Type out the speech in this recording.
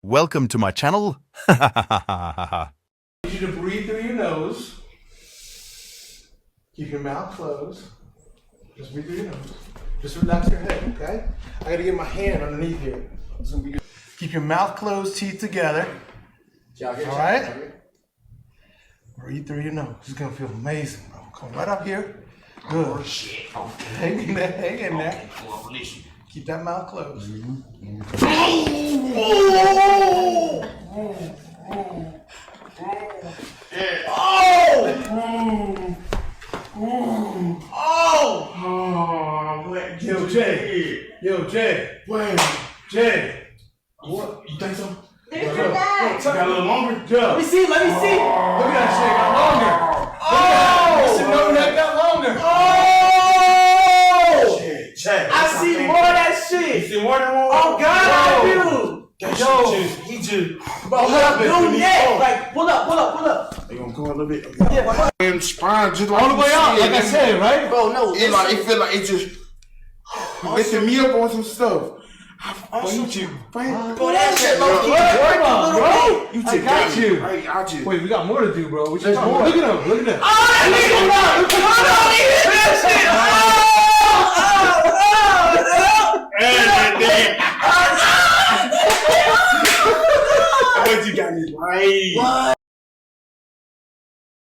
Welcome to my channel. I need you to breathe through your nose. Keep your mouth closed. Just breathe through your nose. Just relax your head, okay? I gotta get my hand underneath here. Keep your mouth closed, teeth together. All right? Breathe through your nose. It's gonna feel amazing, bro. Come right up here. Good. Oh, shit. Hang in there, hang in there. Keep that mouth closed. Yo, Jay. Yo, Jay. Wait. Jay. What? You think so? There's your dad. Got a little longer? Yo. Let me see. Look at that shit. Got longer. Listen, NoNeck got longer. Shit, check. I see more of that You shit. see more than one? Oh God, I do. That Yo. shit just, he just. What happened? NoNeck, like pull up. They gonna go a little bit. Yeah, And spine just like All the way out, like I said, right? bro, no. It like it feel like it just lifting me up on some stuff. Bro, you just Bro, that shit low key working a little bit. You I got you. I just. Wait, we got more to do, bro. What you There's talking more. about? Look at him. Look at him. Oh, that nigga, bro. Hold on, he hit that shit. Oh!